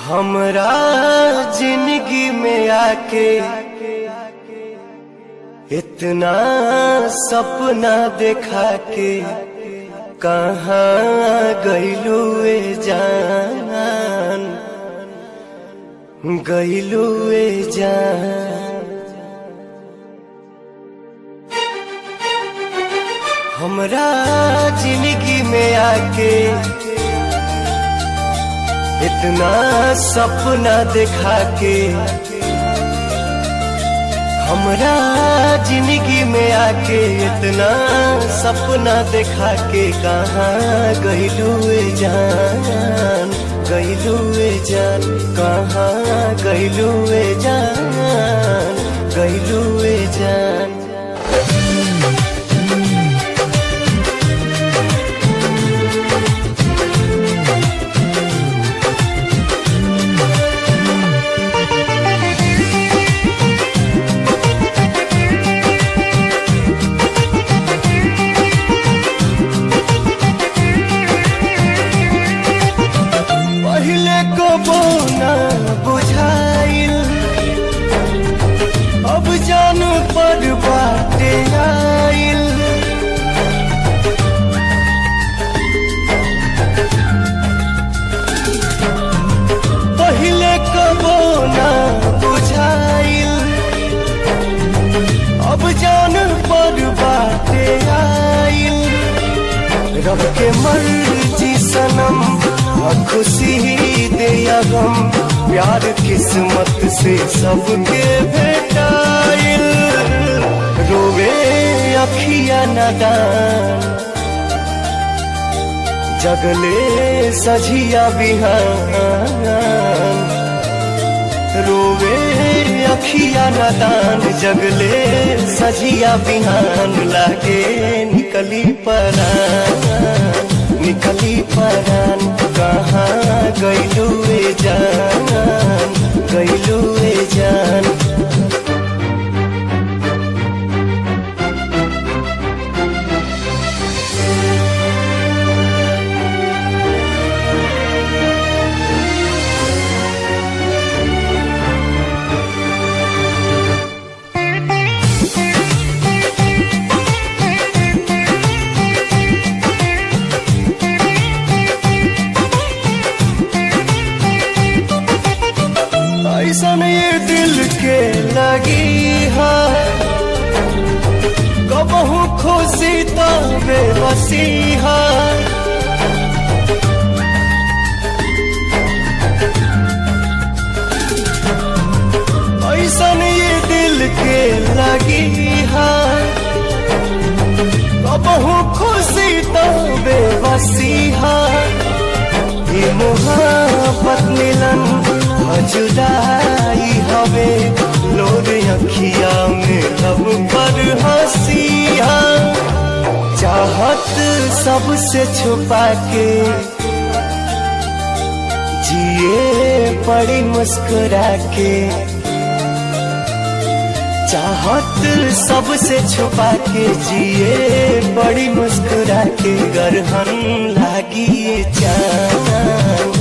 हमरा जिंदगी में आके इतना सपना देखा के कहाँ गइलू ए जान, गइलू ए जान। हमरा जिंदगी में आके इतना सपना देखा के, हमरा जिंदगी में आके इतना सपना देखा के कहाँ गइलू ए जान, गइलू ए जान, कहाँ गइलू ए जान, गइलू ए जान। बुझाइल अब जान पर बाटे आइल, पहले कबो ना बुझाइल अब जान पर बाटे आइल। रब के मर्जी सनम खुशी दे या गम, प्यार किस्मत से सबके भेटाइल। रोवे अखिया नादान जगले सझिया बिहान, रोवे अखिया नादान जगले सझिया बिहान। लागे निकली परान, निकली परान, कहाँ गइलू ए जान, गइलू ए जान। ऐसन ये दिल के लगी है कबहू खुशी तो बेबसी है। ऐसन ये दिल के लगी है कबहू खुशी तो बेबसी है। ये मोहब्बत मिलन जुदाई हवे लोग अखिया में लब पर हंसिया। चाहत सबसे छुपा के जिए पड़ी मुस्कुरा के, चाहत सबसे छुपा के जिए बड़ी मुस्कुरा के। गरहन लागी ये जान,